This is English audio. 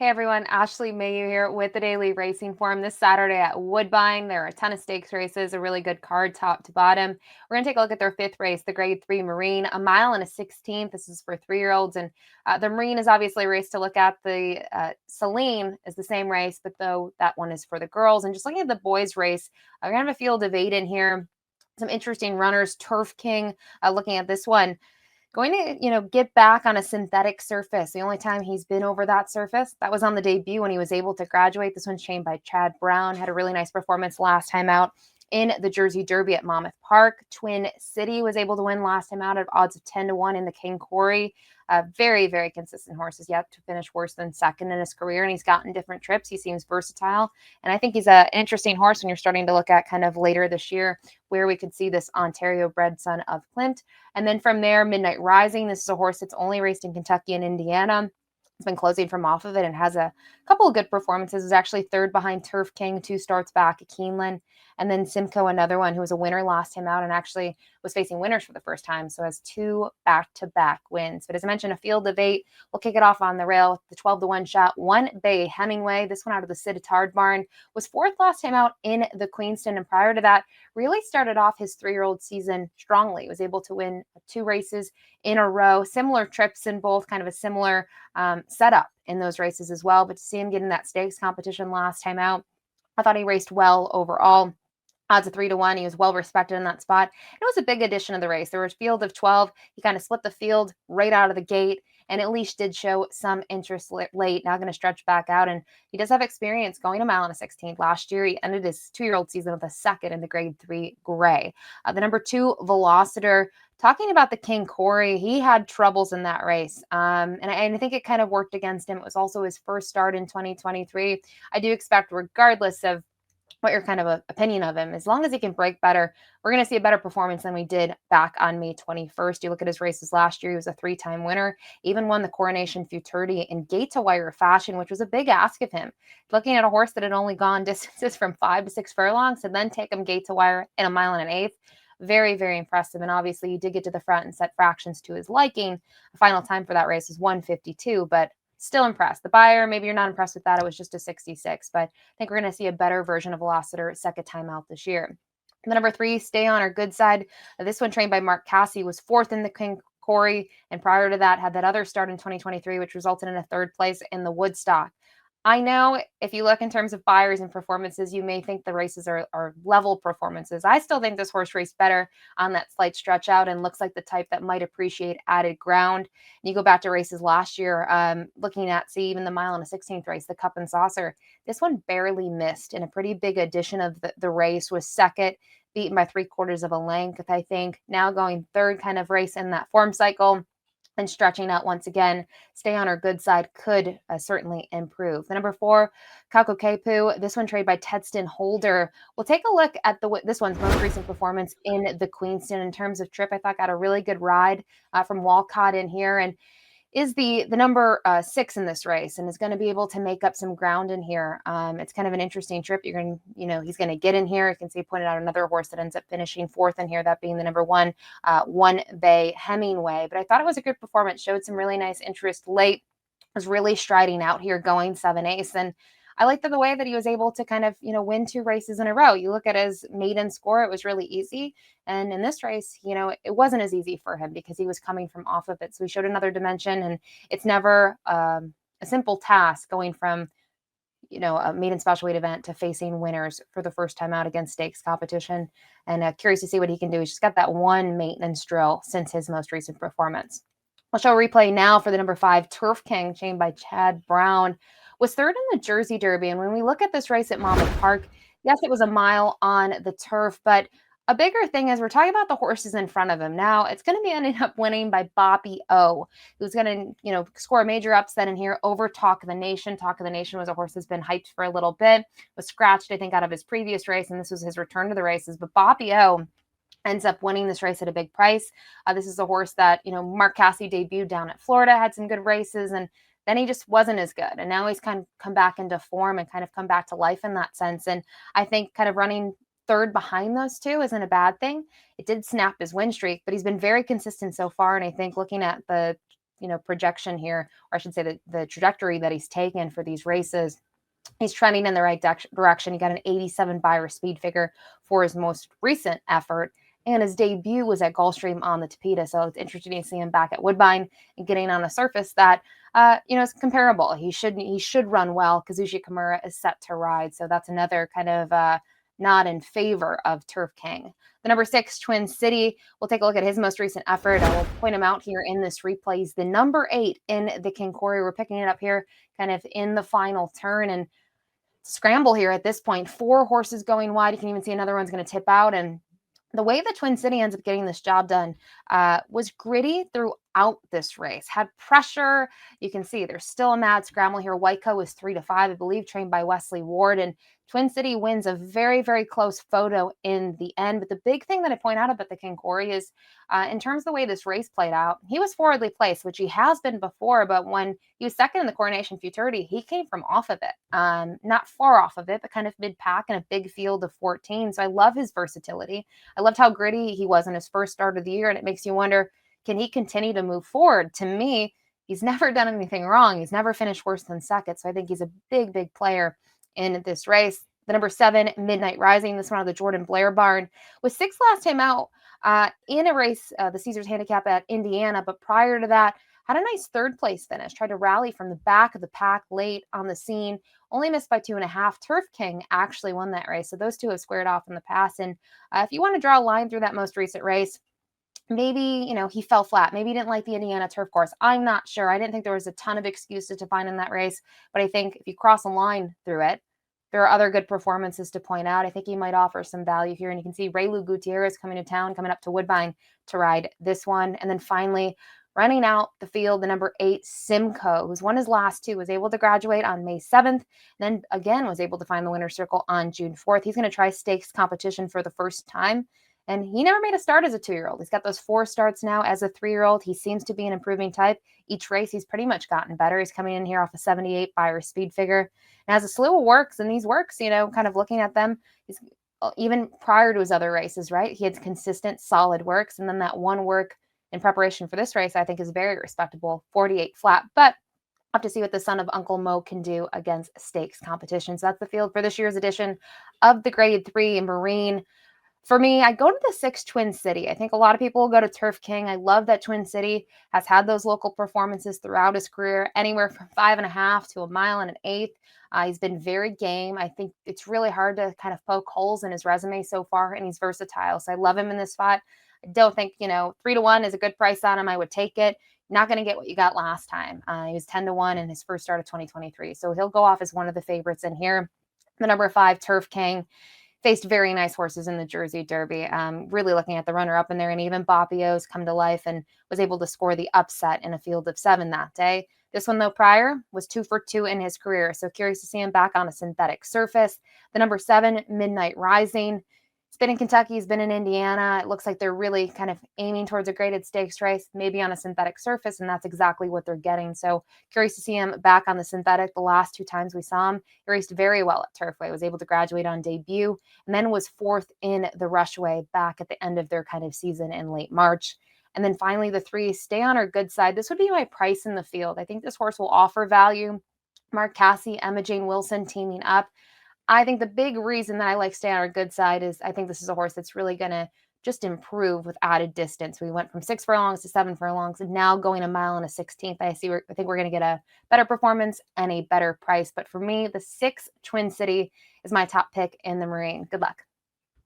Hey everyone, Ashley Mailloux here with the Daily Racing Forum this Saturday at Woodbine. There are a ton of stakes races, a really good card top to bottom. We're going to take a look at their fifth race, the Grade 3 Marine, a mile and a 16th. This is for 3-year-olds, and the Marine is obviously a race to look at. The Celine is the same race, but though that one is for the girls. And just looking at the boys' race, we're going to have a field of 8 in here. Some interesting runners. Turf King, looking at this one, going to, get back on a synthetic surface. The only time he's been over that surface, that was on the debut when he was able to graduate. This one's trained by Chad Brown, had a really nice performance last time out in the Jersey Derby at Monmouth Park. Twin City was able to win last time out at odds of 10-1 in the King Corey. Very, very consistent horse. Has yet to finish worse than second in his career, and he's gotten different trips. He seems versatile, and I think he's an interesting horse when you're starting to look at kind of later this year where we could see this Ontario-bred son of Clint. And then from there, Midnight Rising. This is a horse that's only raced in Kentucky and Indiana. It's been closing from off of it and has a couple of good performances. Is actually third behind Turf King, 2 starts back at Keeneland. And then Simcoe, another one who was a winner last time out and actually was facing winners for the first time. So has 2 back-to-back wins. But as I mentioned, a field of 8. We'll kick it off on the rail with the 12-1 shot. One Bay Hemingway. This one out of the Cititard barn. Was 4th last time out in the Queenston. And prior to that, really started off his 3-year-old season strongly. Was able to win 2 races in a row. Similar trips in both, kind of a similar setup in those races as well. But to see him get in that stakes competition last time out, I thought he raced well overall. Odds of 3-1. He was well respected in that spot. It was a big addition of the race. There was a field of 12. He kind of split the field right out of the gate, and at least did show some interest late. Now going to stretch back out, and he does have experience going a mile and a 16th. Last year, he ended his 2-year-old season with a second in the Grade 3 Gray. The number 2 Velociter. Talking about the King Corey, he had troubles in that race, and I think it kind of worked against him. It was also his first start in 2023. I do expect, regardless of what your kind of opinion of him, as long as he can break better, we're going to see a better performance than we did back on May 21st. You look at his races last year, he was a 3-time winner, even won the Coronation Futurity in gate-to-wire fashion, which was a big ask of him. Looking at a horse that had only gone distances from 5 to 6 furlongs and then take him gate-to-wire in a mile and an eighth. Very, very impressive. And obviously, he did get to the front and set fractions to his liking. The final time for that race was 1:52, but still impressed. The buyer, maybe you're not impressed with that. It was just a 66, but I think we're going to see a better version of Velociter second time out this year. The number 3, Stay On Our Good Side. This one, trained by Mark Casse, was 4th in the King Corey, and prior to that had that other start in 2023, which resulted in a 3rd place in the Woodstock. I know if you look in terms of buyers and performances, you may think the races are level performances. I still think this horse raced better on that slight stretch out and looks like the type that might appreciate added ground. And you go back to races last year, looking at, say, even the mile and a 16th race, the Cup and Saucer. This one barely missed, and a pretty big addition of the race. Was second, beaten by 3/4 of a length, I think. Now going 3rd kind of race in that form cycle. And stretching out once again. Stay On Our Good Side could certainly improve. The number 4, Kakoko Poo. This one trained by Tedston Holder. We'll take a look at this one's most recent performance in the Queenston in terms of trip. I thought got a really good ride from Walcott in here, and is the number 6 in this race, and is going to be able to make up some ground in here. It's kind of an interesting trip. You're going to, he's going to get in here. You can see pointed out another horse that ends up finishing 4th in here, that being the number 1, One Bay Hemingway. But I thought it was a good performance. Showed some really nice interest late. Was really striding out here, going 7/8, and I liked the way that he was able to kind of, win 2 races in a row. You look at his maiden score, it was really easy. And in this race, it wasn't as easy for him because he was coming from off of it. So he showed another dimension, and it's never a simple task going from, a maiden special weight event to facing winners for the first time out against stakes competition. And curious to see what he can do. He's just got that one maintenance drill since his most recent performance. I'll show a replay now for the number 5, Turf King, trained by Chad Brown. Was 3rd in the Jersey Derby. And when we look at this race at Monmouth Park, yes, it was a mile on the turf, but a bigger thing is we're talking about the horses in front of him. Now, it's going to be ended up winning by Boppy O, who's going to, score a major upset in here over Talk of the Nation. Talk of the Nation was a horse that's been hyped for a little bit, was scratched, I think, out of his previous race, and this was his return to the races. But Boppy O ends up winning this race at a big price. This is a horse that, Mark Casse debuted down at Florida, had some good races, and then he just wasn't as good. And now he's kind of come back into form and kind of come back to life in that sense. And I think kind of running 3rd behind those 2 isn't a bad thing. It did snap his win streak, but he's been very consistent so far. And I think looking at the projection here, or I should say the trajectory that he's taken for these races. He's trending in the right direction. He got an 87 Beyer speed figure for his most recent effort. And his debut was at Gulfstream on the Tapeta. So it's interesting to see him back at Woodbine and getting on a surface that, is comparable. He should run well. Kazushi Kimura is set to ride. So that's another kind of nod in favor of Turf King. The number 6, Twin City, we'll take a look at his most recent effort. I will point him out here in this replay. He's the number 8 in the Kinkori. We're picking it up here kind of in the final turn, and scramble here at this point. 4 horses going wide. You can even see another one's going to tip out. And the way that Twin City ends up getting this job done was gritty throughout this race. Had pressure. You can see there's still a mad scramble here. Whiteco is 3-5, I believe, trained by Wesley Ward. And Twin City wins a very, very close photo in the end. But the big thing that I point out about the Kinkori is in terms of the way this race played out, he was forwardly placed, which he has been before. But when he was second in the Coronation Futurity, he came from off of it. Not far off of it, but kind of mid-pack in a big field of 14. So I love his versatility. I loved how gritty he was in his first start of the year. And it makes you wonder, can he continue to move forward? To me, he's never done anything wrong. He's never finished worse than second. So I think he's a big, big player in this race. The number 7, Midnight Rising, this one out of the Jordan Blair barn, was 6th last time out in a race, the Caesars Handicap at Indiana. But prior to that, had a nice 3rd place finish, tried to rally from the back of the pack late on the scene, only missed by 2.5. Turf King actually won that race. So those two have squared off in the past. And if you want to draw a line through that most recent race, maybe, he fell flat. Maybe he didn't like the Indiana turf course. I'm not sure. I didn't think there was a ton of excuses to find in that race. But I think if you cross a line through it, there are other good performances to point out. I think he might offer some value here. And you can see Raylu Gutierrez coming to town, coming up to Woodbine to ride this one. And then finally, running out the field, the number 8, Simcoe, who's won his last 2, was able to graduate on May 7th, then again was able to find the winner's circle on June 4th. He's going to try stakes competition for the first time. And he never made a start as a 2-year-old. He's got those 4 starts now as a 3-year-old. He seems to be an improving type. Each race, he's pretty much gotten better. He's coming in here off a 78 Beyer speed figure. And has a slew of works, and these works, kind of looking at them, he's, even prior to his other races, right? He had consistent, solid works. And then that one work in preparation for this race, I think, is very respectable, 48 flat. But have to see what the son of Uncle Mo can do against stakes competition. So that's the field for this year's edition of the Grade 3 Marine. For me, I go to the 6, Twin City. I think a lot of people will go to Turf King. I love that Twin City has had those local performances throughout his career, anywhere from 5.5 to 1.125 miles. He's been very game. I think it's really hard to kind of poke holes in his resume so far, and he's versatile. So I love him in this spot. I don't think, 3-1 is a good price on him. I would take it. Not going to get what you got last time. He was 10-1 in his first start of 2023. So he'll go off as one of the favorites in here. The number 5, Turf King, faced very nice horses in the Jersey Derby. Really looking at the runner-up in there, and even Boppio's come to life and was able to score the upset in a field of 7 that day. This one, though, prior was 2 for 2 in his career, so curious to see him back on a synthetic surface. The number 7, Midnight Rising. He's been in Kentucky, he's been in Indiana. It looks like they're really kind of aiming towards a graded stakes race, maybe on a synthetic surface, and that's exactly what they're getting. So curious to see him back on the synthetic. The last 2 times we saw him, he raced very well at Turfway, was able to graduate on debut, and then was 4th in the Rushway back at the end of their kind of season in late March. And then finally, the 3, Stay on Our Good Side. This would be my price in the field. I think this horse will offer value. Mark Casse, Emma Jane Wilson teaming up. I think the big reason that I like Stay on Our Good Side is I think this is a horse that's really going to just improve with added distance. We went from 6 furlongs to 7 furlongs, and now going 1.116 miles. I think we're going to get a better performance and a better price. But for me, the 6, Twin City, is my top pick in the Marine. Good luck.